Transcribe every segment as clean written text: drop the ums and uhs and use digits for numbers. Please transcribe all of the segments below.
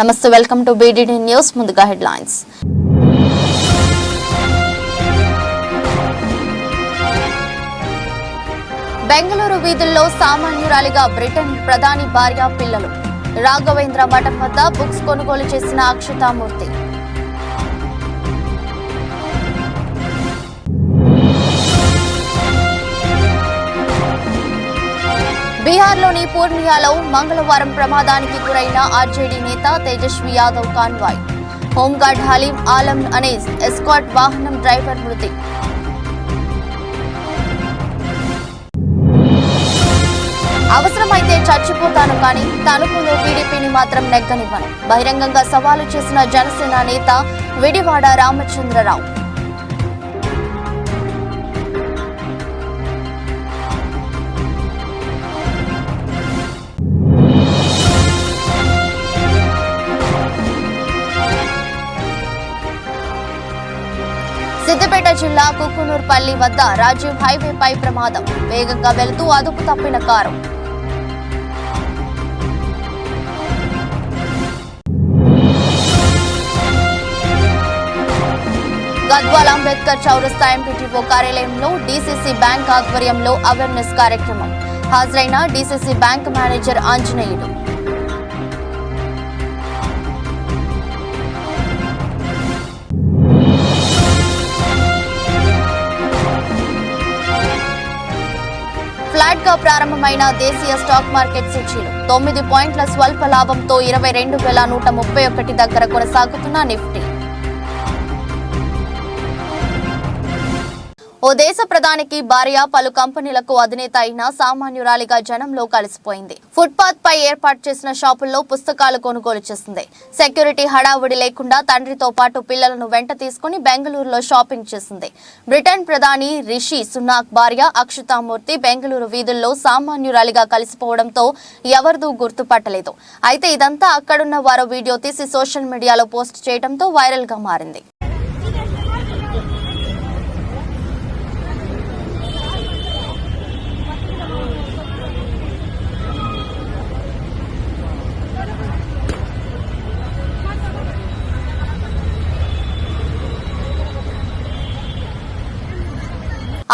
నమస్తే, welcome to BDD news. ముందుగా headlines. Bengaluru వీధుల్లో సామాన్యురాలిగా బ్రిటన్ ప్రధాని భార్య పిల్లలు. రాఘవేంద్ర మఠం వద్ద బుక్స్ కొనుగోలు చేసిన అక్షతామూర్తి. బీహార్లోని పూర్ణియాలో మంగళవారం ప్రమాదానికి గురైన ఆర్జేడీ నేత తేజస్వి యాదవ్ కాన్వాయ్. హోంగార్డ్ హలీం ఆలం అనే ఎస్కాట్ వాహనం డ్రైవర్ మృతి. అవసరమైతే చచ్చిపోతాను కానీ తణుకులో టీడీపీని మాత్రం నెగ్గనివ్వను. బహిరంగంగా సవాలు చేసిన జనసేన నేత విడివాడ రామచంద్రరావు. సిద్దిపేట జిల్లా కుకునూర్పల్లి వద్ద రాజీవ్ హైవేపై ప్రమాదం. వేగంగా వెళుతూ అదుపు తప్పిన కారు. గద్వాల అంబేద్కర్ చౌరస్తా ఎంపీటీఓ కార్యాలయంలో డీసీసీ బ్యాంక్ ఆధ్వర్యంలో అవేర్నెస్ కార్యక్రమం. హాజరైన డీసీసీ బ్యాంక్ మేనేజర్ ఆంజనేయుడు. ఫ్లాట్ గా ప్రారంభమైన దేశీయ స్టాక్ మార్కెట్ సూచీలు 9 పాయింట్ల స్వల్ప లాభంతో 22,131 దగ్గర కొనసాగుతున్న నిఫ్టీ. ఓ దేశ ప్రధానికి భార్య పలు కంపెనీలకు అధినేత అయిన సామాన్యురాలిగా జనంలో కలిసిపోయింది. ఫుట్పాత్ పై ఏర్పాటు చేసిన షాపుల్లో పుస్తకాలు కొనుగోలు చేసింది. సెక్యూరిటీ హడావుడి లేకుండా తండ్రితో పాటు పిల్లలను వెంట తీసుకుని బెంగళూరులో షాపింగ్ చేసింది. బ్రిటన్ ప్రధాని రిషి సునాక్ భార్య అక్షతామూర్తి బెంగళూరు వీధుల్లో సామాన్యురాలిగా కలిసిపోవడంతో ఎవరిదూ గుర్తుపట్టలేదు. అయితే ఇదంతా అక్కడున్న వారు వీడియో తీసి సోషల్ మీడియాలో పోస్ట్ చేయడంతో వైరల్ గా మారింది.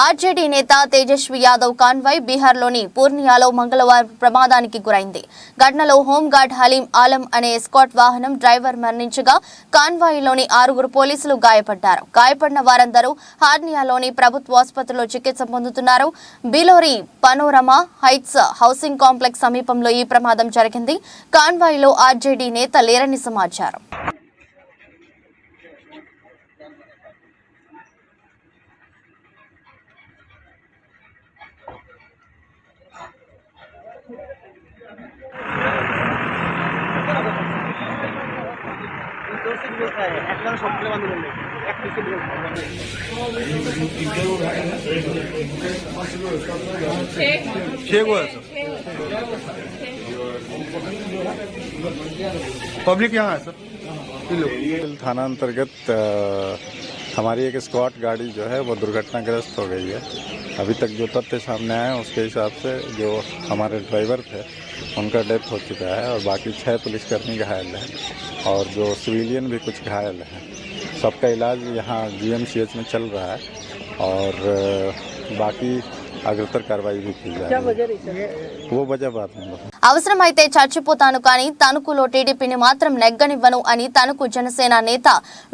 ఆర్జేడీ నేత తేజస్వి యాదవ్ కాన్వాయ్ బీహార్లోని పూర్ణియాలో మంగళవారం ప్రమాదానికి గురైంది. ఘటనలో హోంగార్డ్ హలీం ఆలం అనే ఎస్కాట్ వాహనం డ్రైవర్ మరణించగా కాన్వాయ్లోని 6 పోలీసులు గాయపడ్డారు. గాయపడిన వారందరూ హార్నియాలోని ప్రభుత్వ ఆసుపత్రిలో చికిత్స పొందుతున్నారు. బిలోరి పనోరమా హైట్స్ హౌసింగ్ కాంప్లెక్స్ సమీపంలో ఈ ప్రమాదం జరిగింది. కాన్వాయ్లో ఆర్జేడీ నేత లేరని సమాచారం. पब्लिक यहाँ है सर। थाना अंतर्गत हमारी एक स्क्वाड गाड़ी जो है वो दुर्घटनाग्रस्त हो गई है। अभी तक जो तथ्य सामने आए उसके हिसाब से जो हमारे ड्राइवर थे उनका डेथ हो चुका है और बाकी 6 पुलिसकर्मी घायल हैं और जो सिविलियन भी कुछ घायल हैं। सबका इलाज यहाँ GMCH में चल रहा है और बाकी అగ్రతర్ కార్యవాయి वो वजह बात नहीं. అవసరమైతే చచ్చిపోతాను కానీ తణుకులో టీడీపీని మాత్రం నెగ్గనివ్వను అని తణుకు జనసేన నేత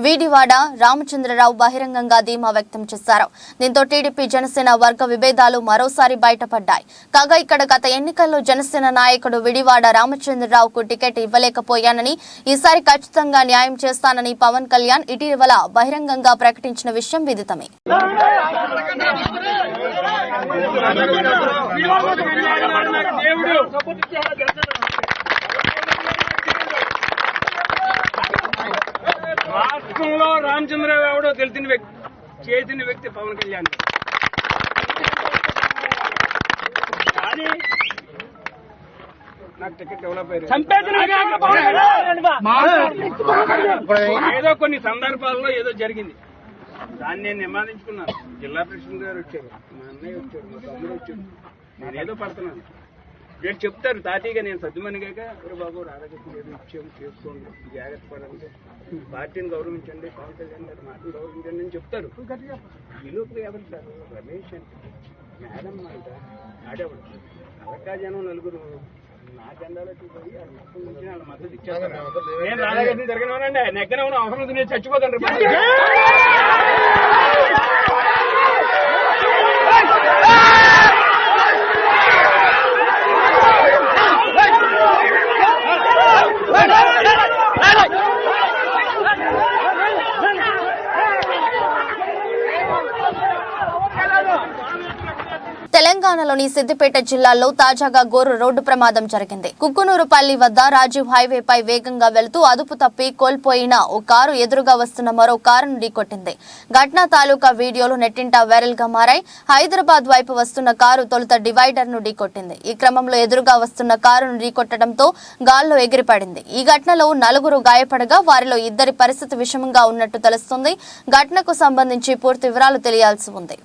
విడివాడ రామచంద్రరావు బహిరంగంగా ధీమా వ్యక్తం చేశారు. దీంతో టీడీపీ జనసేన వర్గ విభేదాలు మరోసారి బయటపడ్డాయి. కాగా ఇక్కడ గత ఎన్నికల్లో జనసేన నాయకుడు విడివాడ రామచంద్రరావుకు టికెట్ ఇవ్వలేకపోయానని ఈసారి ఖచ్చితంగా న్యాయం చేస్తానని పవన్ కళ్యాణ్ ఇటీవల బహిరంగంగా ప్రకటించిన విషయం విదితమే. రాష్ట్రంలో రామచంద్రరావు ఎవడో తెలిసిన వ్యక్తి చేసిన వ్యక్తి పవన్ కళ్యాణ్. కానీ నాకు టికెట్ ఇవ్వలేకపోయారు. ఏదో కొన్ని సందర్భాల్లో ఏదో జరిగింది. దాన్ని నేను నివారించుకున్నాను. జిల్లా ప్రెసిడెంట్ గారు వచ్చారు, మా అన్నయ్య వచ్చారు, మా తమ్ముడు వచ్చారు. నేనేదో పడుతున్నాను. వీళ్ళు చెప్తారు తాతీగా నేను సర్దుమనిగాక బాబు రాధాకృష్ణ ఏదో ఇచ్చాము చేసుకోండి జాగ్రత్త పడండి పార్టీని గౌరవించండి పవన్ కళ్యాణ్ గారు మాటలు గౌరవించండి అని చెప్తారు. ఈ లోపల ఎవరు సార్ రమేష్ అంటే మేడం అంట ఆడేవాడు అలకా జనం నలుగురు నా జెండాలో చూసి వాళ్ళ మొత్తం నుంచి వాళ్ళ మద్దతు ఇచ్చేస్తారు. నేను రాధాకృష్ణ జరగనివ్వనండి నెగ్గనే ఉన్న అవసరం నేను చచ్చిపోతాను. తెలంగాణలోని సిద్దిపేట జిల్లాలో తాజాగా ఘోర రోడ్డు ప్రమాదం జరిగింది. కుక్కునూరుపల్లి వద్ద రాజీవ్ హైవేపై వేగంగా వెళుతూ అదుపు తప్పి కోల్పోయిన ఓ కారు ఎదురుగా వస్తున్న మరో కారును ఢీకొట్టింది. ఘటన తాలూకా వీడియోలు నెట్టింట వైరల్ గా మారాయి. హైదరాబాద్ వైపు వస్తున్న కారు తొలుత డివైడర్ ను ఢీకొట్టింది. ఈ క్రమంలో ఎదురుగా వస్తున్న కారును ఢీకొట్టడంతో గాల్లో ఎగిరిపడింది. ఈ ఘటనలో 4 గాయపడగా వారిలో 2 పరిస్థితి విషమంగా ఉన్నట్టు తెలుస్తోంది. ఘటనకు సంబంధించి పూర్తి వివరాలు తెలియాల్సి ఉంది.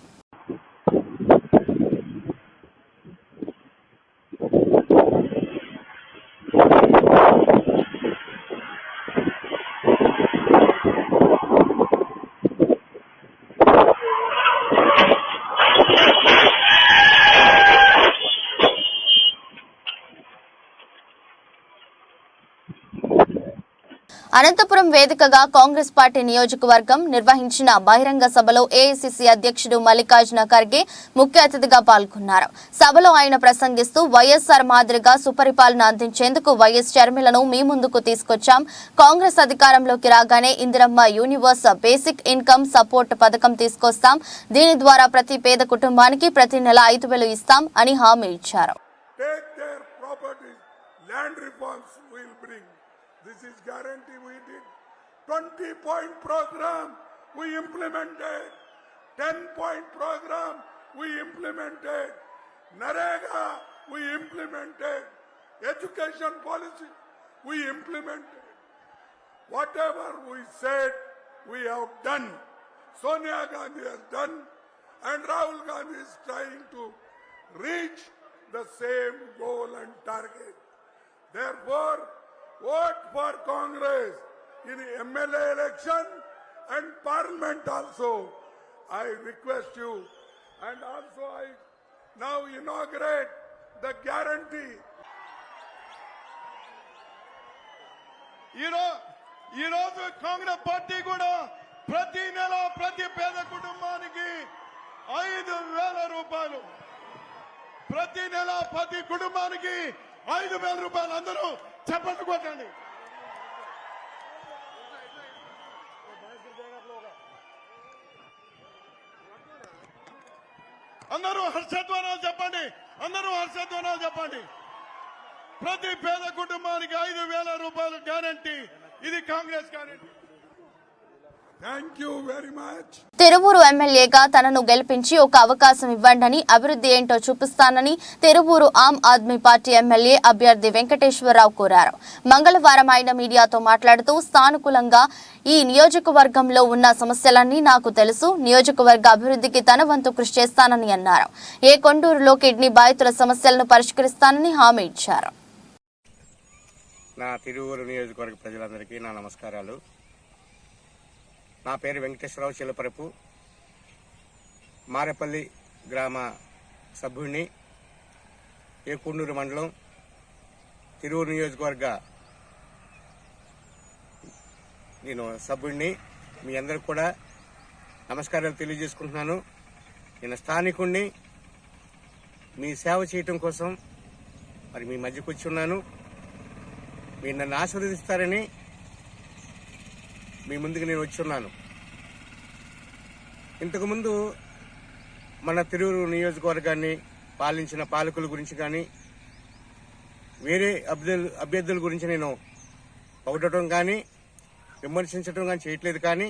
అనంతపురం వేదికగా కాంగ్రెస్ పార్టీ నియోజకవర్గం నిర్వహించిన బహిరంగ సభలో ఏఐసీసీ అధ్యక్షుడు మల్లికార్జున ఖర్గే ముఖ్య అతిథిగా పాల్గొన్నారు. సభలో ఆయన ప్రసంగిస్తూ వైఎస్ఆర్ మాదిరిగా సుపరిపాలన అందించేందుకు వైఎస్ షర్మిలను మీ ముందుకు తీసుకొచ్చాం. కాంగ్రెస్ అధికారంలోకి రాగానే Indiramma universe basic income support పథకం తీసుకొస్తాం. దీని ద్వారా ప్రతి పేద కుటుంబానికి ప్రతి నెల 5,000 ఇస్తాం అని హామీ ఇచ్చారు. This is guarantee. We did 20-point program we implemented, 10-point program we implemented, Narega we implemented, education policy we implemented. Whatever we said we have done. Sonia Gandhi has done and Rahul Gandhi is trying to reach the same goal and target. Therefore, vote for Congress in the MLA election and Parliament also. I request you, and also I now inaugurate the guarantee. ఈ రోజు Congress party కూడా ప్రతి నెల ప్రతి పేద కుటుంబానికి 5,000 రూపాయలు, ప్రతి నెల ప్రతి కుటుంబానికి 5,000 రూపాయలు. అందరూ చెప్పండి కొట్టండి. అందరూ హర్షధ్వానాలు చెప్పండి. అందరూ హర్షధ్వానాలు చెప్పండి. ప్రతి పేద కుటుంబానికి 5,000 రూపాయలు గ్యారంటీ. ఇది Congress guarantee. Thank you very much. Tiruvuru ఎమ్మెల్యేగా తనను గెలిపించి ఒక అవకాశం ఇవ్వండని, అభివృద్ధి ఏంటో చూపిస్తానని తిరువూరు ఆమ్ ఆద్మీ పార్టీ ఎమ్మెల్యే అభ్యర్థి వెంకటేశ్వరరావు కోరారు. మంగళవారం ఆయన మీడియాతో మాట్లాడుతూ సానుకూలంగా ఈ నియోజకవర్గంలో ఉన్న సమస్యలన్నీ నాకు తెలుసు, నియోజకవర్గ అభివృద్ధికి తన వంతు కృషి చేస్తానని అన్నారు. ఏ కొండూరులో కిడ్నీ బాధితుల సమస్యలను పరిష్కరిస్తానని హామీ ఇచ్చారు. నా తిరువూరు నియోజకవర్గ ప్రజలందరికీ నా నమస్కారాలు. నా పేరు వెంకటేశ్వరరావు చిలపరపు, మారేపల్లి గ్రామ సభ్యుడిని, ఏకొండూరు మండలం తిరువూరు నియోజకవర్గ నేను సభ్యుడిని. మీ అందరికి కూడా నమస్కారాలు తెలియజేసుకుంటున్నాను. నేను స్థానికుడిని, మీ సేవ చేయటం కోసం మరి మీ మధ్యకు వచ్చి ఉన్నాను. మీరు నన్ను ఆశీర్వదిస్తారని మీ ముందుకు నేను వచ్చి ఉన్నాను. ఇంతకుముందు మన తిరువూరు నియోజకవర్గాన్ని పాలించిన పాలకుల గురించి కానీ వేరే అభ్యర్థుల గురించి నేను పొగడటం కానీ విమర్శించడం కానీ చేయట్లేదు. కానీ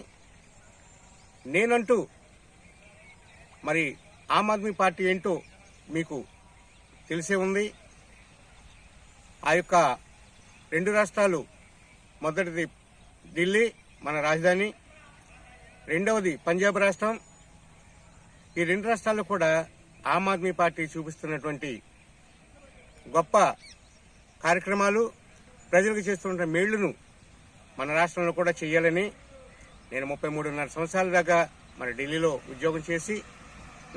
నేనంటూ మరి ఆమ్ ఆద్మీ పార్టీ ఏంటో మీకు తెలిసే ఉంది. ఆ యొక్క 2 రాష్ట్రాలు, మొదటిది ఢిల్లీ మన రాజధాని, రెండవది పంజాబ్ రాష్ట్రం. ఈ 2 రాష్ట్రాల్లో కూడా ఆమ్ ఆద్మీ పార్టీ చూపిస్తున్నటువంటి గొప్ప కార్యక్రమాలు ప్రజలకు చేస్తున్న మేళ్లను మన రాష్ట్రంలో కూడా చేయాలని నేను 33.5 సంవత్సరాల దాకా మన ఢిల్లీలో ఉద్యోగం చేసి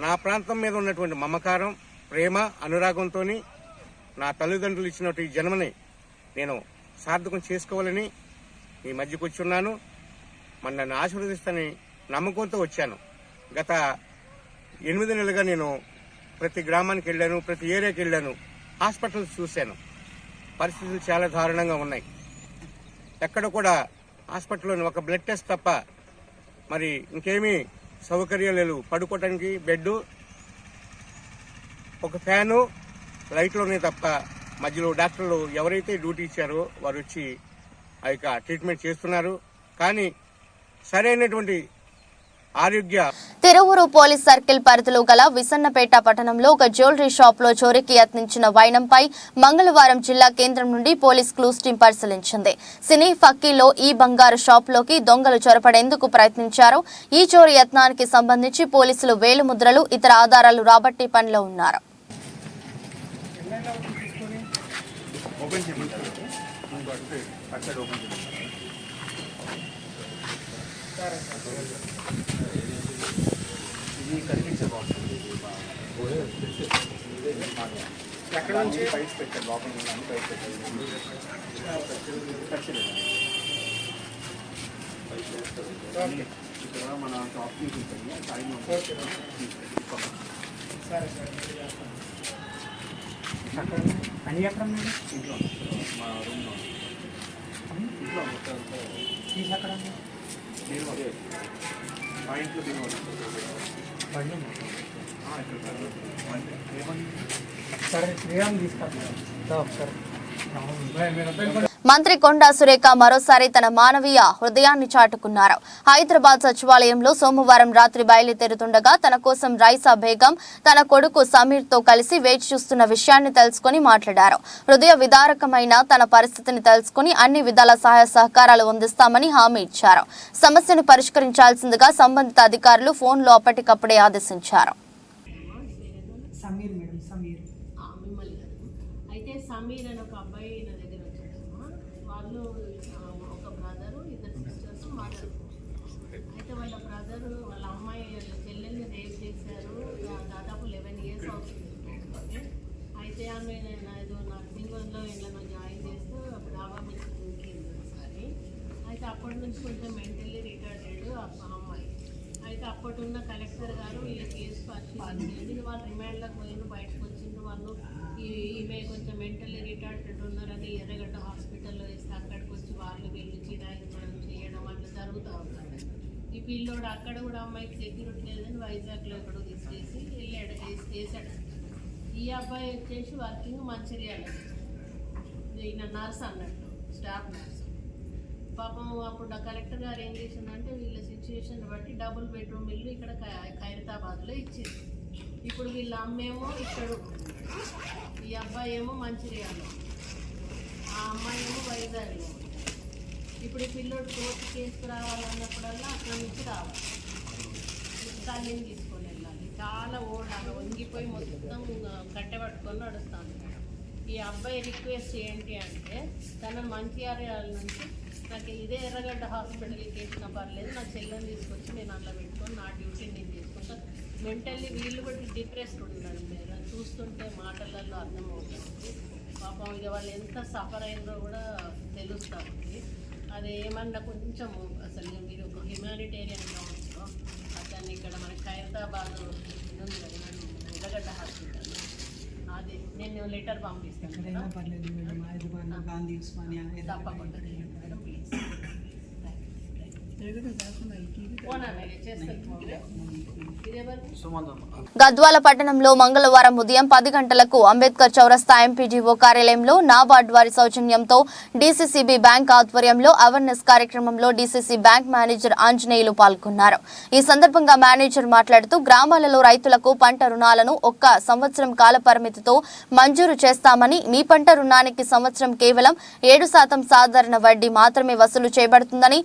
నా ప్రాంతం మీద ఉన్నటువంటి మమకారం, ప్రేమ, అనురాగంతో నా తల్లిదండ్రులు ఇచ్చినటువంటి ఈ జన్మని నేను సార్థకం చేసుకోవాలని ఈ మధ్యకు వచ్చున్నాను. మన నన్ను ఆశీర్వదిస్తానని నమ్మకంతో వచ్చాను. గత 8 నెలలుగా నేను ప్రతి గ్రామానికి వెళ్ళాను, ప్రతి ఏరియాకి వెళ్ళాను, హాస్పిటల్స్ చూశాను. పరిస్థితులు చాలా దారుణంగా ఉన్నాయి. ఎక్కడ కూడా హాస్పిటల్లోని ఒక బ్లడ్ టెస్ట్ తప్ప మరి ఇంకేమీ సౌకర్యాలు లేవు. పడుకోవడానికి బెడ్, ఒక ఫ్యాను, లైట్లోనే తప్ప మధ్యలో డాక్టర్లు ఎవరైతే డ్యూటీ ఇచ్చారో వారు వచ్చి ఆ యొక్క ట్రీట్మెంట్ చేస్తున్నారు. కానీ సరైనటువంటి ఆరోగ్య తిరువురు పోలీస్ సర్కిల్ పరిధిలో గల విసన్నపేట పట్టణంలో ఒక జ్యువెలరీ షాప్ లో చోరీకి యత్నించిన వైనంపై మంగళవారం జిల్లా కేంద్రం నుండి పోలీస్ క్లూస్ టీం పరిశీలించింది. సినీ ఫక్కీలో ఈ బంగారు షాప్ లోకి దొంగలు చొరపడేందుకు ప్రయత్నించారు. ఈ చోరీ యత్నానికి సంబంధించి పోలీసులు వేలిముద్రలు, ఇతర ఆధారాలు రాబట్టే పనిలో ఉన్నారు. మంత్రి కొండా సురేఖ మరోసారి తన మానవీయ హృదయాన్ని చాటుకున్నారు. హైదరాబాద్ సచివాలయంలో సోమవారం రాత్రి బయలుదేరుతుండగా తన కోసం రైసా బేగం తన కొడుకు సమీర్ తో కలిసి వేచి చూస్తున్న విషయాన్ని తెలుసుకుని మాట్లాడారు. హృదయ విదారకమైన తన పరిస్థితిని తెలుసుకుని అన్ని విధాల సహాయ సహకారాలు అందిస్తామని హామీ ఇచ్చారు. సమస్యను పరిష్కరించాల్సిందిగా సంబంధిత అధికారులు ఫోన్లో అప్పటికప్పుడే ఆదేశించారు. అయితే సమీర్ అని ఒక అబ్బాయి నా దగ్గర వచ్చాడమ్మా. వాళ్ళు ఒక బ్రదరు, 2 సిస్టర్స్, మదర్. అయితే వాళ్ళ బ్రదరు వాళ్ళ అమ్మాయి వాళ్ళ చెల్లెల్ని రేప్ చేశారు. దాదాపు 11 years అవుతుంది. అయితే ఆమె ఏదో నర్సింగ్ హోమ్లో ఇళ్ళలో జాయిన్ చేస్తూ డాబా మీద దూకింది ఒకసారి. అయితే అప్పటి నుంచి కొంచెం మెంటల్లీ రిటార్డెడ్ అమ్మాయి. అయితే అప్పటిన్న కలెక్టర్ గారు వీళ్ళ కేసు పరిశీలించింది. వాళ్ళు రిమాండ్లకు పోయిన బయటకు వచ్చిండ్రు. వాళ్ళు ఈమె కొంచెం మెంటల్లీ రిటార్డెడ్ ఉన్నారని ఎర్రగడ్డ హాస్పిటల్లో వేస్తే అక్కడికి వచ్చి వాళ్ళు వెళ్ళి చిరాయించడం చేయడం అట్లా జరుగుతూ ఉంటారు. ఈ పిల్లోడు అక్కడ కూడా అమ్మాయికి సెక్యూరిటీ లేదని వైజాగ్లో ఎక్కడో తీసుకేసి వెళ్ళాడు, వేసాడు. ఈ అబ్బాయి వచ్చేసి వర్కింగ్ మంచిర్యాల, ఈయన నర్స్ అన్నట్టు, స్టాఫ్ నర్స్. పాపం అప్పుడు కలెక్టర్ గారు ఏం చేసిందంటే వీళ్ళ సిచ్యువేషన్ బట్టి డబుల్ బెడ్రూమ్ ఇల్లు ఇక్కడ ఖైరతాబాద్లో ఇచ్చింది. ఇప్పుడు వీళ్ళ అమ్మేమో ఇక్కడ, ఈ అబ్బాయి ఏమో మంచిర్యాలలో, ఆ అమ్మాయి ఏమో వైజాగ్లో. ఇప్పుడు ఈ పిల్లోడు కోర్టు కేసుకు రావాలన్నప్పుడల్లా అక్కడ నుంచి రావాలి, తల్లిని తీసుకొని వెళ్ళాలి. చాలా ఓడాలి, వంగిపోయి మొత్తం కట్టెపట్టుకొని నడుస్తాను. ఈ అబ్బాయి రిక్వెస్ట్ ఏంటి అంటే తన మంచిర్యాల నుంచి నాకు ఇదే ఎర్రగడ్డ హాస్పిటల్కి వేసినా పర్లేదు, నా చెల్లెని తీసుకొచ్చి నేను అందులో పెట్టుకొని నా డ్యూటీ నేను తీసుకుంటాను. మెంటల్లీ వీళ్ళు కూడా డిప్రెస్డ్ ఉన్నారు. మీరు చూస్తుంటే మాటలలో అర్థమవుతుంది. పాపం ఇక వాళ్ళు ఎంత సఫర్ అయిందో కూడా తెలుస్తూ ఉంది. అది ఏమన్నా కొంచెం అసలు మీరు ఒక హ్యుమానిటేరియన్ కావచ్చు, అతన్ని ఇక్కడ మన ఖైరతాబాద్ ఉంది కదా ఎర్రగడ్డ హాస్పిటల్, అది నేను లెటర్ పంపిస్తాను. తప్పకుండా మేడం, ప్లీజ్. గద్వాల పట్టణంలో మంగళవారం ఉదయం 10 గంటలకు అంబేద్కర్ చౌరస్తా ఎంపీడీఓ కార్యాలయంలో నాబార్డ్ వారి సౌజన్యంతో డీసీసీబీ బ్యాంక్ ఆధ్వర్యంలో అవేర్నెస్ కార్యక్రమంలో డీసీసీ బ్యాంక్ మేనేజర్ ఆంజనేయులు పాల్గొన్నారు. ఈ సందర్భంగా మేనేజర్ మాట్లాడుతూ గ్రామాలలో రైతులకు పంట రుణాలను 1 సంవత్సరం కాల పరిమితితో మంజూరు చేస్తామని, మీ పంట రుణానికి సంవత్సరం కేవలం 7% సాధారణ వడ్డీ మాత్రమే వసూలు చేయబడుతుందని,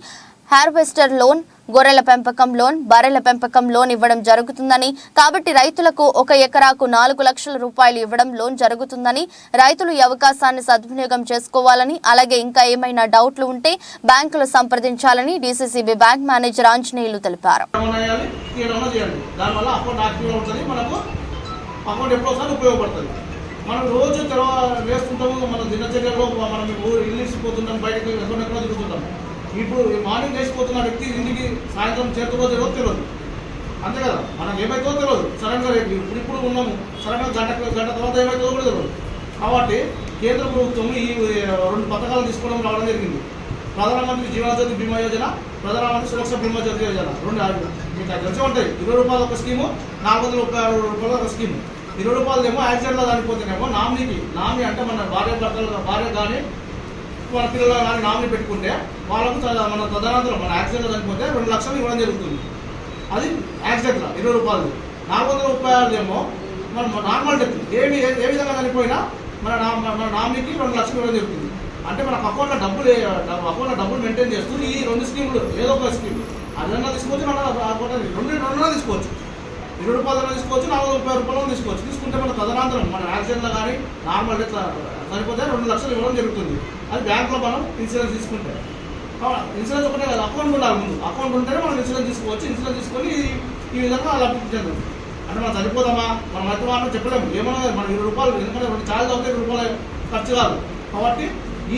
హార్వెస్టర్ లోన్, గొర్రెల పెంపకం లోన్, బర్రెల పెంపకం లోన్ ఇవ్వడం జరుగుతుందని, కాబట్టి రైతులకు 1 ఎకరాకు 4 లక్షల రూపాయలు ఇవ్వడం లోన్ జరుగుతుందని, రైతులు ఈ అవకాశాన్ని సద్వినియోగం చేసుకోవాలని, అలాగే ఇంకా ఏమైనా డౌట్లు ఉంటే బ్యాంకులు సంప్రదించాలని డీసీసీబీ బ్యాంక్ మేనేజర్ ఆంజనేయులు తెలిపారు. మనం రోజు వేస్తుంటాము, మన దినచర్యలో మనం ఇల్లిసిపోతున్నాం, బయటకు ఎక్కడెక్కడ తిరుగుతుంటాం. ఇప్పుడు మార్నింగ్ వేసిపోతున్న వ్యక్తి ఇంటికి సాయంత్రం చేరుతుందో తెలియదు, అంతే కదా. మనకు ఏమైతుందో తెలియదు. సడన్గా ఇప్పుడు ఉన్నాము, సడన్గా గంట తర్వాత ఏమైతుందో కూడా తెలియదు. కాబట్టి కేంద్ర ప్రభుత్వం ఈ 2 పథకాలు తీసుకోవడం రావడం జరిగింది. ప్రధానమంత్రి జీవనజ్యోతి బీమా యోజన, ప్రధానమంత్రి సురక్ష బీమా జ్యోతి యోజన. 2 మీకు తెలిసి ఉంటాయి. 20 రూపాయలు ఒక స్కీము, 436 రూపాయలు ఒక స్కీము. 20 రూపాయలు ఏమో యాక్సిడెంట్లో దానిపోతేనేమో నామినీ అంటే మన భార్య కానీ మన పిల్లలు కానీ నామినీ పెట్టుకుంటే వాళ్ళకు మన తదనంతరం మన యాక్సిడెంట్లో చనిపోతే 2 లక్షలు ఇవ్వడం జరుగుతుంది. అది యాక్సిడెంట్లో 20 రూపాయలు. 436 ఏమో మన నార్మల్ డెత్ ఏ విధంగా చనిపోయినా మన నామినీకి 2 లక్షలు ఇవ్వడం జరుగుతుంది. అంటే మనకు అకౌంట్లో డబ్బులు మెయింటైన్ చేస్తూ ఈ 2 స్కీములు ఏదో ఒక స్కీమ్ అదన్నా తీసుకోవచ్చు, రెండున్నా తీసుకోవచ్చు. 20 రూపాయలు తీసుకోవచ్చు, 430 రూపాయలు తీసుకోవచ్చు. తీసుకుంటే మన తదనంతరం మన యాక్సిడెంట్లో కానీ నార్మల్ డెత్ చనిపోతే 2 లక్షలు ఇవ్వడం జరుగుతుంది. అది బ్యాంకులో మనం ఇన్సూరెన్స్ తీసుకుంటే, ఇన్సూరెన్స్ ఒకటే కదా, అకౌంట్ ఉండాలి. ముందు అకౌంట్ ఉంటేనే మనం ఇన్సూరెన్స్ తీసుకోవచ్చు. ఇన్సూరెన్స్ తీసుకొని ఈ విధంగా లబ్ధి చెందాం. అంటే మనం చనిపోదామా, మనం మధ్య మనం చెప్పలేము. ఏమన్నా మన 20 రూపాయలు, ఎందుకంటే 2 ఛార్జ్ అవుతే 20 రూపాయలు ఖర్చు కాదు. కాబట్టి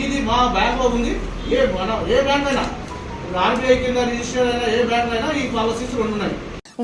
ఇది మా బ్యాంక్లో ఉంది. ఏ బ్యాంక్ అయినా, ఆర్బీఐ కింద రిజిస్టర్ అయినా ఏ బ్యాంక్ అయినా ఈ పాలసీస్ 2 ఉన్నాయి.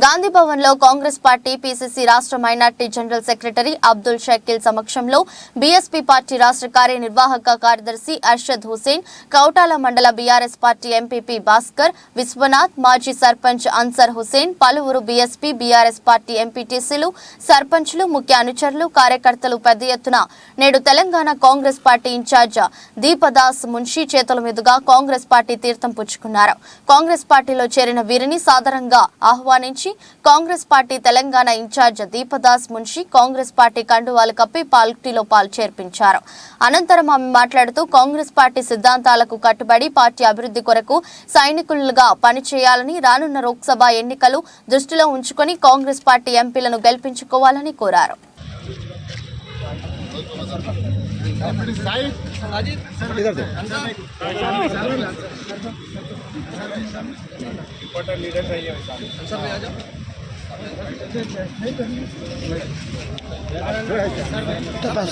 గాంధీ భవన్ లో కాంగ్రెస్ పార్టీ పీసీసీ రాష్ట్ర minority general secretary Abdul Shakeel సమక్షంలో బీఎస్పీ పార్టీ రాష్ట్ర కార్యనిర్వాహక కార్యదర్శి అర్షద్ హుసేన్, కౌటాల మండల BRS party MPP Bhaskar, Vishwanath, మాజీ సర్పంచ్ అన్సర్ హుసేన్, పలువురు బీఎస్పీ బీఆర్ఎస్ పార్టీ ఎంపీటీసీలు, సర్పంచ్లు, ముఖ్య అనుచరులు, కార్యకర్తలు పెద్ద ఎత్తున నేడు తెలంగాణ కాంగ్రెస్ పార్టీ ఇన్ఛార్జ్ దీపదాస్ మున్షి చేతుల మీదుగా కాంగ్రెస్ పార్టీ తీర్థం పుచ్చుకున్నారు. కాంగ్రెస్ పార్టీలో చేరిన వీరిని సాదరంగా ఆహ్వానించి Congress party Telangana incharge Deepa Das Munshi Congress party కండువాలు కప్పి పార్టీలో చేర్పించారు. అనంతరం ఆమె మాట్లాడుతూ కాంగ్రెస్ పార్టీ సిద్ధాంతాలకు కట్టుబడి పార్టీ అభివృద్ధి కొరకు సైనికులుగా పనిచేయాలని, రానున్న లోక్సభ ఎన్నికలు దృష్టిలో ఉంచుకొని కాంగ్రెస్ పార్టీ ఎంపీలను గెలిపించుకోవాలని కోరారు.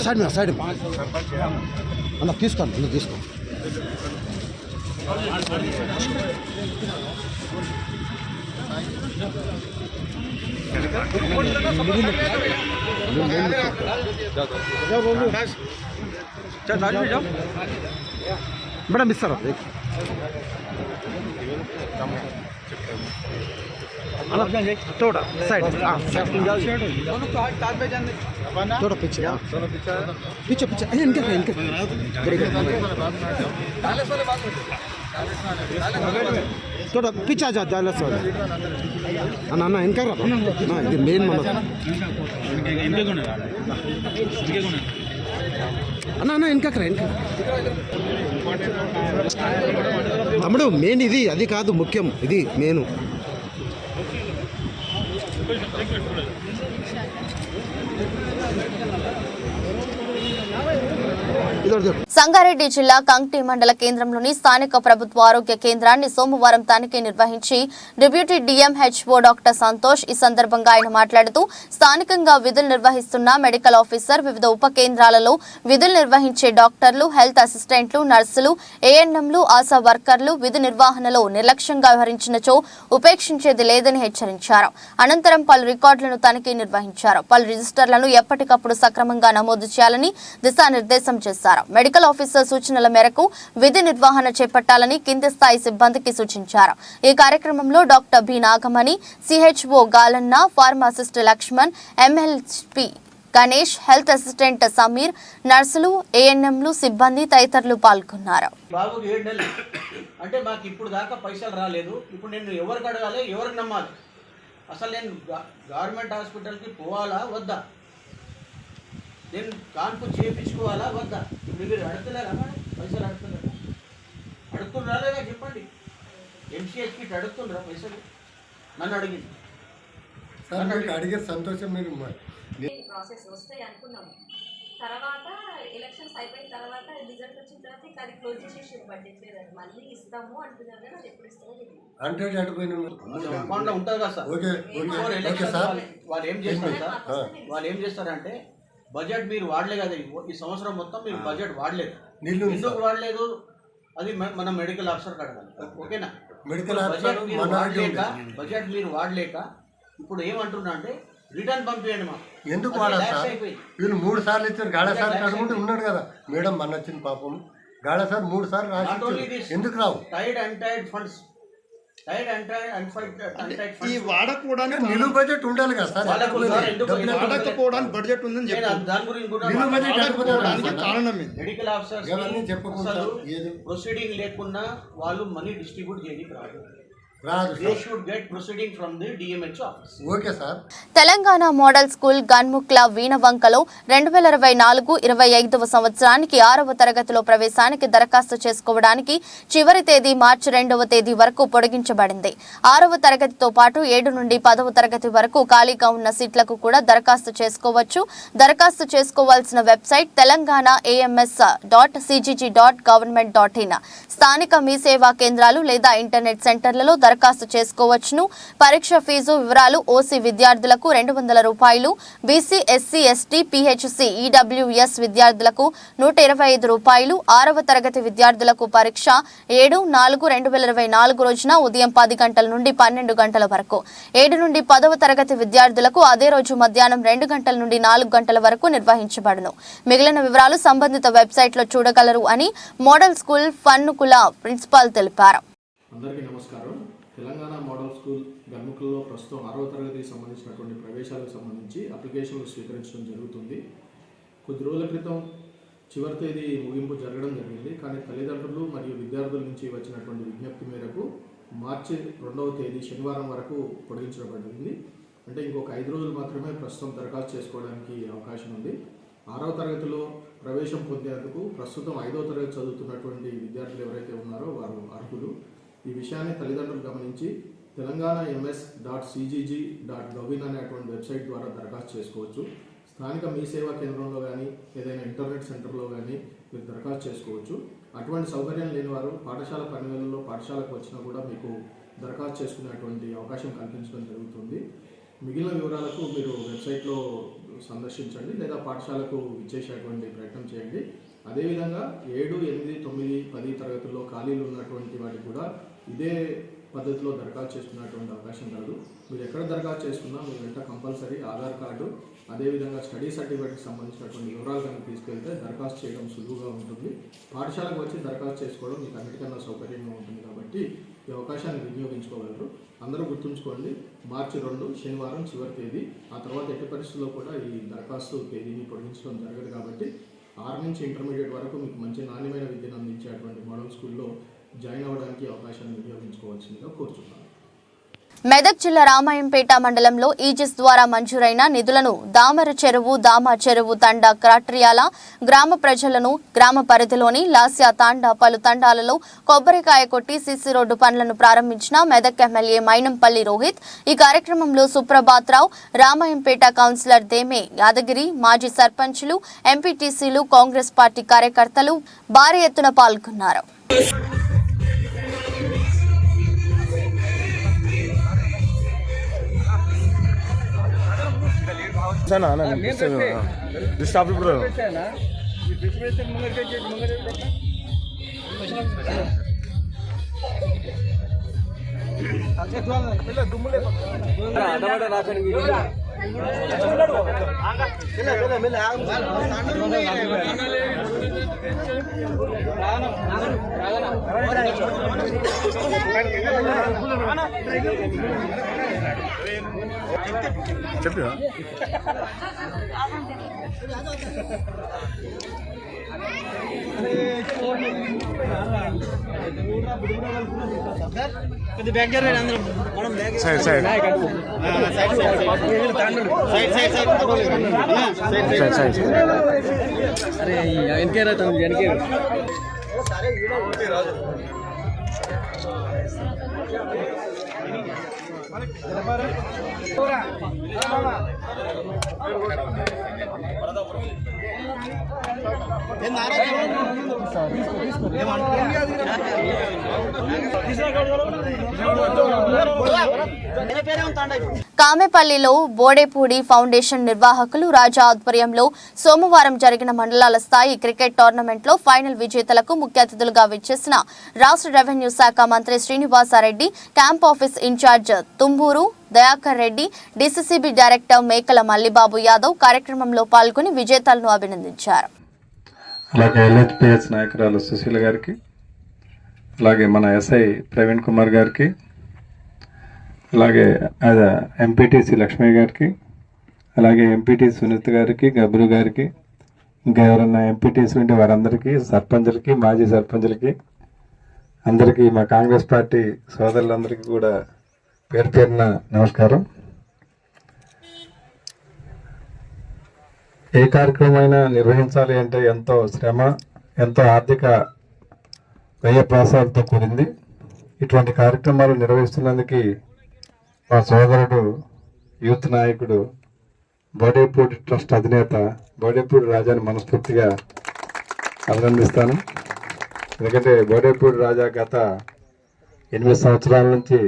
साइड అన్న తీసుకోండి తీసుకో मैडम इस तरफ थोड़ा साइड थोड़ा पीछे पीछे पीछे इनके थोड़ा पीछे आ जा जालस वाले अన్న इनका ఇది మెయిన్ మన అన్న ఇంకా తమ్ముడు మెయిన్ ఇది, అది కాదు ముఖ్యం, ఇది మెయిన్. సంగారెడ్డి జిల్లా కంక్టి మండల కేంద్రంలోని స్థానిక ప్రభుత్వ ఆరోగ్య కేంద్రాన్ని సోమవారం తనిఖీ నిర్వహించి డిప్యూటీ డిఎంహెచ్ఓ డాక్టర్ సంతోష్. ఈ సందర్భంగా ఆయన మాట్లాడుతూ స్థానికంగా విధులు నిర్వహిస్తున్న మెడికల్ ఆఫీసర్, వివిధ ఉప కేంద్రాలలో విధులు నిర్వహించే డాక్టర్లు, హెల్త్ అసిస్టెంట్లు, నర్సులు, ఏఎన్ఎంలు, ఆశా వర్కర్లు విధి నిర్వహణలో నిర్లక్ష్యంగా వ్యవహరించినచో ఉపేక్షించేది లేదని హెచ్చరించారు. అనంతరం పలు రికార్డులను తనిఖీ నిర్వహించారు. పలు రిజిస్టర్లను ఎప్పటికప్పుడు సక్రమంగా నమోదు చేయాలని దిశానిర్దేశం చేశారు. మెడికల్ ఆఫీసర్ సూచనల మేరకు విధి నిర్వహణ చేపట్టాలని కింది స్థాయి సిబ్బందికి సూచించారు. ఈ కార్యక్రమంలో doctor B Nagamani, CHO Galanna, pharmacist Lakshman, MLP Ganesh, health assistant Sameer, నర్సులు, ఏఎన్ఎంలు, సిబ్బంది తదితరులు పాల్గొన్నారు. బాబుకి 7 నెలలు అంటే మాకు ఇప్పుడు దాకా పైసలు రాలేదు. ఇప్పుడు నేను ఎవరికి అడగాలి, ఎవరికి నమ్మాలి? అసలు నేను గవర్నమెంట్ హాస్పిటల్కి పోవాలా వద్దా? నేను కాన్పు చేయించుకోవాలా వద్దా? ఇప్పుడు మీరు అడుగుతున్నారా? పైసలు అడుగుతున్నారా? అడుగుతున్నారా లేదా చెప్పండి. ఎంసీహెచ్ కిట్ అడుగుతుండ్రా పైసలు? నన్ను అడిగింది. సార్ మీకు అడిగే సంతోషం మీరు ప్రాసెస్ వస్తాయి అనుకున్నాము. తర్వాత ఎలక్షన్స్ అయిపోయిన తర్వాత రిజల్ట్ వచ్చిన తర్వాత ఇంకా అది క్లోజ్ చేసేసి బడ్జెట్ లేదండి, మళ్ళీ ఇస్తాము అంటున్నారు కానీ అది ఎప్పుడు ఇస్తామో తెలియదు. అంటే అడిపోయిన అకౌంట్లో ఉంటుంది కదా సార్. ఎలక్షన్ వాళ్ళు ఏం చేస్తారు సార్, వాళ్ళు ఏం చేస్తారంటే బడ్జెట్ మీరు వాడలే కదా ఈ సంవత్సరం మొత్తం మీరు బడ్జెట్ వాడలేదు. ఎందుకు వాడలేదు అది మన మెడికల్ ఆఫీసర్ అడగాలి. ఓకేనా? బడ్జెట్ మీరు వాడలేక ఇప్పుడు ఏమంటున్నా అంటే రిటర్న్ పంపించండి. మా ఎందుకు వాడాలి సార్? వీళ్ళు 3 సార్లు ఇచ్చారు. గాడ సార్ కడుకుంటూ ఉన్నాడు కదా మేడం, మన వచ్చింది పాపం. గాడ సార్ 3 సార్లు రాసి ఎందుకు రావు? టైడ్ అండ్ టైడ్ ఫండ్స్, ఈ వాడకపోవడానికి నిలువ బడ్జెట్ ఉండాలి కదా సార్. వాడకపోవడానికి బడ్జెట్ ఉందని దాని గురించి కారణం మెడికల్ ఆఫీసర్స్ చెప్పకుండా ప్రొసీడింగ్ లేకుండా వాళ్ళు మనీ డిస్ట్రిబ్యూట్ చేయడానికి రాదు. Okay sir. Telangana model school Ganmukla వీణవంకలో 2024-25వ సంవత్సరానికి 6వ తరగతిలో ప్రవేశానికి దరఖాస్తు చేసుకోవడానికి చివరి తేదీ మార్చి 2వ తేదీ వరకు పొడిగించబడింది. 6వ తరగతితో పాటు 7 నుండి 10వ తరగతి వరకు ఖాళీగా ఉన్న సీట్లకు కూడా దరఖాస్తు చేసుకోవచ్చు. దరఖాస్తు చేసుకోవాల్సిన వెబ్సైట్ telangana.ams.cgg.government.in. స్థానిక మీ సేవా కేంద్రాలు లేదా ఇంటర్నెట్ సెంటర్లలో దరఖాస్తు చేసుకోవచ్చును. పరీక్ష ఫీజు వివరాలు: ఓసీ విద్యార్థులకు ₹200, BC, SC, ST, PHC, EWS విద్యార్థులకు ₹125. 6వ తరగతి విద్యార్థులకు పరీక్ష 7/4/2024 రోజున ఉదయం 10 గంటల నుండి 12 గంటల వరకు. 7 నుండి 10వ తరగతి విద్యార్థులకు అదే రోజు మధ్యాహ్నం 2 గంటల నుండి 4 గంటల వరకు నిర్వహించబడును. మిగిలిన వివరాలు సంబంధిత వెబ్సైట్లో చూడగలరు అని మోడల్ స్కూల్ ఫన్నుకుల ప్రిన్సిపాల్ తెలిపారు. అందరికీ నమస్కారం. తెలంగాణ మోడల్ స్కూల్ గన్ముక్లలో ప్రస్తుతం 6వ తరగతికి సంబంధించినటువంటి ప్రవేశాలకు సంబంధించి అప్లికేషన్లు స్వీకరించడం జరుగుతుంది. కొద్ది రోజుల క్రితం చివరి తేదీ ముగింపు జరగడం జరిగింది. కానీ తల్లిదండ్రులు మరియు విద్యార్థుల నుంచి వచ్చినటువంటి విజ్ఞప్తి మేరకు మార్చి 2వ తేదీ శనివారం వరకు పొడిగించబడింది. అంటే ఇంకొక 5 రోజులు మాత్రమే ప్రస్తుతం దరఖాస్తు చేసుకోవడానికి అవకాశం ఉంది. 6వ తరగతిలో ప్రవేశం పొందేందుకు ప్రస్తుతం 5వ తరగతి చదువుతున్నటువంటి విద్యార్థులు ఎవరైతే ఉన్నారో వారు అర్హులు. ఈ విషయాన్ని తల్లిదండ్రులు గమనించి telangana.ms.cgg.govin అనేటువంటి వెబ్సైట్ ద్వారా దరఖాస్తు చేసుకోవచ్చు. స్థానిక మీ సేవా కేంద్రంలో కానీ ఏదైనా ఇంటర్నెట్ సెంటర్లో కానీ మీరు దరఖాస్తు చేసుకోవచ్చు. అటువంటి సౌకర్యం లేని వారు పాఠశాల పనివేళల్లో పాఠశాలకు వచ్చినా కూడా మీకు దరఖాస్తు చేసుకునేటువంటి అవకాశం కల్పించడం జరుగుతుంది. మిగిలిన వివరాలకు మీరు వెబ్సైట్లో సందర్శించండి లేదా పాఠశాలకు ఇచ్చేసేటువంటి ప్రయత్నం చేయండి. అదేవిధంగా 7, 8, 9, 10 తరగతుల్లో ఖాళీలు ఉన్నటువంటి వాటికి కూడా ఇదే పద్ధతిలో దరఖాస్తు చేసుకునేటువంటి అవకాశం కాదు. మీరు ఎక్కడ దరఖాస్తు చేసుకున్నా మీ వెంట కంపల్సరీ ఆధార్ కార్డు, అదేవిధంగా స్టడీ సర్టిఫికేట్కి సంబంధించినటువంటి వివరాలు కనుక తీసుకెళ్తే దరఖాస్తు చేయడం సులువుగా ఉంటుంది. పాఠశాలకు వచ్చి దరఖాస్తు చేసుకోవడం మీకు అన్నిటికన్నా సౌకర్యంగా ఉంటుంది కాబట్టి ఈ అవకాశాన్ని వినియోగించుకోగలరు. అందరూ గుర్తుంచుకోండి, మార్చి 2 శనివారం చివరి తేదీ. ఆ తర్వాత ఎట్టి పరిస్థితుల్లో కూడా ఈ దరఖాస్తు తేదీని పొడిగించడం జరగదు కాబట్టి 6 నుంచి ఇంటర్మీడియట్ వరకు మీకు మంచి నాణ్యమైన విద్యను అందించేటువంటి మోడల్ స్కూల్లో జాయిన్ అవ్వడానికి అవకాశాన్ని వినియోగించుకోవాల్సిందిగా కోరుచున్నాను. మెదక్ జిల్లా రామాయంపేట మండలంలో ఈజిస్ ద్వారా మంజూరైన నిధులను దామర చెరువు, దామ చెరువు తండా క్రాట్రియాల గ్రామ ప్రజలను గ్రామ పరిధిలోని లాస్యా తాండా పలు తండాలలో కొబ్బరికాయ కొట్టి సీసీ రోడ్డు పనులను ప్రారంభించిన మెదక్ ఎమ్మెల్యే మైనంపల్లి రోహిత్. ఈ కార్యక్రమంలో సుప్రభాత్ రావు, రామాయంపేట కౌన్సిలర్ దేమే యాదగిరి, మాజీ సర్పంచులు, ఎంపీటీసీలు, కాంగ్రెస్ పార్టీ కార్యకర్తలు భారీ ఎత్తున పాల్గొన్నారు. చెప్పా సైడ్ సైడ్ అరే వెనకే రాదు వెనకే కామెపల్లిలో బోడేపూడి ఫౌండేషన్ నిర్వాహకులు రాజా ఆధ్వర్యంలో సోమవారం జరిగిన మండలాల స్థాయి క్రికెట్ టోర్నమెంట్లో ఫైనల్ విజేతలకు ముఖ్య అతిథులుగా విచ్చేసిన రాష్ట్ర రెవెన్యూ శాఖ మంత్రి Srinivasareddy, camp office incharge Thumburu Dayakar Reddy, DCCB director Mekala Mallibabu Yadav కార్యక్రమంలో పాల్గొని విజేతలను అభినందించారు. అలాగే ఎల్హెచ్పిఎస్ నాయకురాలు సుశీల గారికి, అలాగే మన ఎస్ఐ ప్రవీణ్ కుమార్ గారికి, అలాగే ఎంపీటీసీ లక్ష్మీ గారికి, అలాగే ఎంపీటీ సునీత్ గారికి, గబ్రు గారికి, ఇంకా ఎవరన్నా ఎంపీటీసీ ఉంటే వారందరికీ, సర్పంచులకి, మాజీ సర్పంచులకి అందరికీ, మా కాంగ్రెస్ పార్టీ సోదరులందరికీ కూడా పేరు పేరున నమస్కారం. ఏ కార్యక్రమమైనా నిర్వహించాలి అంటే ఎంతో శ్రమ, ఎంతో ఆర్థిక వ్యయ ప్రాసాలతో కూడింది. ఇటువంటి కార్యక్రమాలు నిర్వహిస్తున్నందుకు మా సోదరుడు యూత్ నాయకుడు బోడేపూడి ట్రస్ట్ అధినేత బోడేపూడి రాజాని మనస్ఫూర్తిగా అభినందిస్తాను. ఎందుకంటే బోడేపూడి రాజా గత 8 సంవత్సరాల నుంచి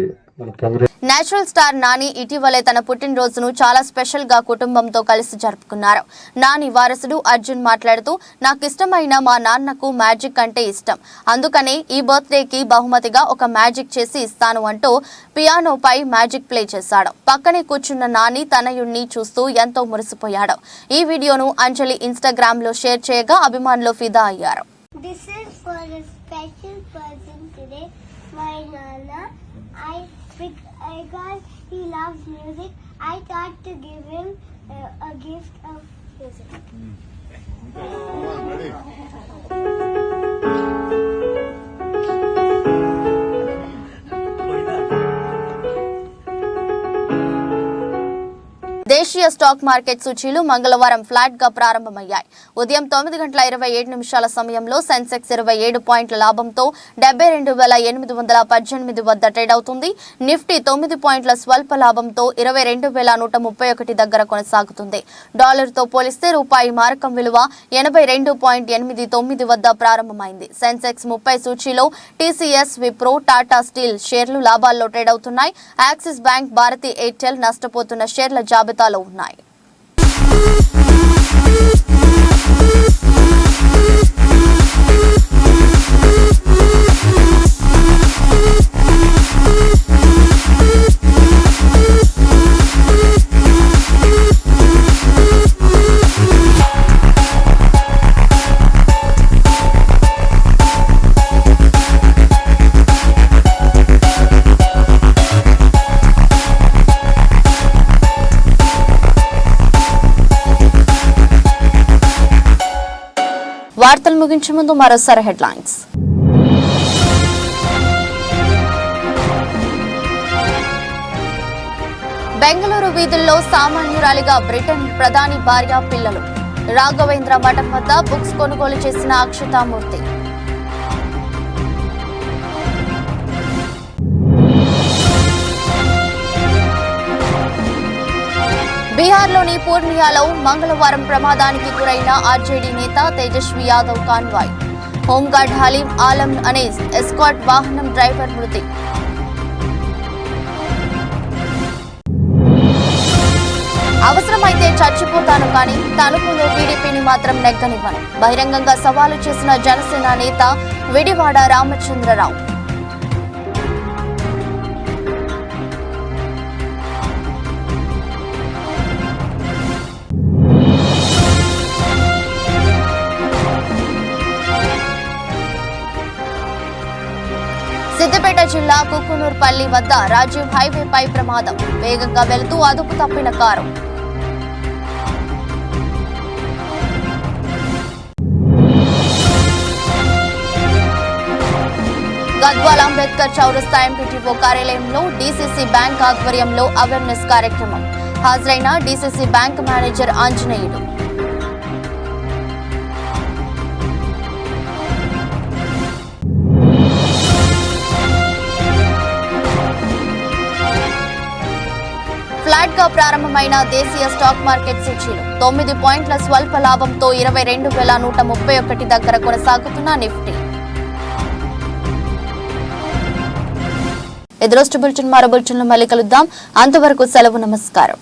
నేచురల్ స్టార్ నాని ఇటీవలే తన పుట్టినరోజును చాలా స్పెషల్ గా కుటుంబంతో కలిసి జరుపుకున్నారు. నాని వారసుడు అర్జున్ మాట్లాడుతూ, నాకు ఇష్టమైన మా నాన్నకు మ్యాజిక్ అంటే ఇష్టం, అందుకనే ఈ బర్త్డేకి బహుమతిగా ఒక మ్యాజిక్ చేసి ఇస్తాను అంటూ పియానోపై మ్యాజిక్ ప్లే చేశాడు. పక్కనే కూర్చున్న నాని తనయుణ్ణి చూస్తూ ఎంతో మురిసిపోయాడు. ఈ వీడియోను అంజలి ఇన్స్టాగ్రామ్ లో షేర్ చేయగా అభిమానులు ఫిదా అయ్యారు. Because he loves music, I thought to give him a gift of music. దేశీయ స్టాక్ మార్కెట్ సూచీలు మంగళవారం ఫ్లాట్ గా ప్రారంభమయ్యాయి. ఉదయం 9:27 సమయంలో సెన్సెక్స్ 27 పాయింట్ల లాభంతో 72,818 వద్ద ట్రేడ్ అవుతుంది. నిఫ్టీ 9 పాయింట్ల స్వల్ప లాభంతో 22,131 దగ్గర కొనసాగుతుంది. డాలర్తో పోలిస్తే రూపాయి మారకం విలువ 82.89 వద్ద ప్రారంభమైంది. సెన్సెక్స్ 30 సూచీలో టీసీఎస్, విప్రో, టాటా స్టీల్ షేర్లు లాభాల్లో ట్రేడ్ అవుతున్నాయి. యాక్సిస్ బ్యాంక్, భారతీ ఎయిర్టెల్ నష్టపోతున్న షేర్ల జాబితాలో ఉన్నాయి. వార్తలు ముగించే ముందు మరోసారి హెడ్లైన్స్. బెంగళూరు వీధుల్లో సామాన్యురాలిగా బ్రిటన్ ప్రధాని భార్య, పిల్లలు. రాఘవేంద్ర మఠం వద్ద బుక్స్ కొనుగోలు చేసిన అక్షతామూర్తి. బీహార్లోని పూర్ణియాలో మంగళవారం ప్రమాదానికి గురైన ఆర్జేడీ నేత తేజస్వి యాదవ్ కాన్వాయ్. హోంగార్డ్ హలీం ఆలం అనే ఎస్కాట్ వాహనం డ్రైవర్ మృతి. అవసరమైతే చచ్చిపోతాను కానీ తణుకులో టీడీపీని మాత్రం నెగ్గనివ్వను. బహిరంగంగా సవాలు చేసిన జనసేన నేత విడివాడ రామచంద్రరావు. సిద్దిపేట జిల్లా కుకునూర్పల్లి వద్ద రాజీవ్ హైవేపై ప్రమాదం. వేగంగా వెళుతూ అదుపు తప్పిన కారు. గద్వాల్ అంబేద్కర్ చౌరస్తా ఎంపీటీఓ కార్యాలయంలో డీసీసీ బ్యాంక్ ఆధ్వర్యంలో అవేర్నెస్ కార్యక్రమం. హాజరైన డీసీసీ బ్యాంక్ మేనేజర్ ఆంజనేయుడు. చురుగ్గా ప్రారంభమైన దేశీయ స్టాక్ మార్కెట్ సూచీలు 9 పాయింట్ల స్వల్ప లాభంతో 22,131 దగ్గర కొనసాగుతున్న నిఫ్టీ. ఎదురోస్ట్ బులెటిన్ మరో బులెటిన్లో మళ్ళీ కలుద్దాం. అంతవరకు సెలవు. నమస్కారం.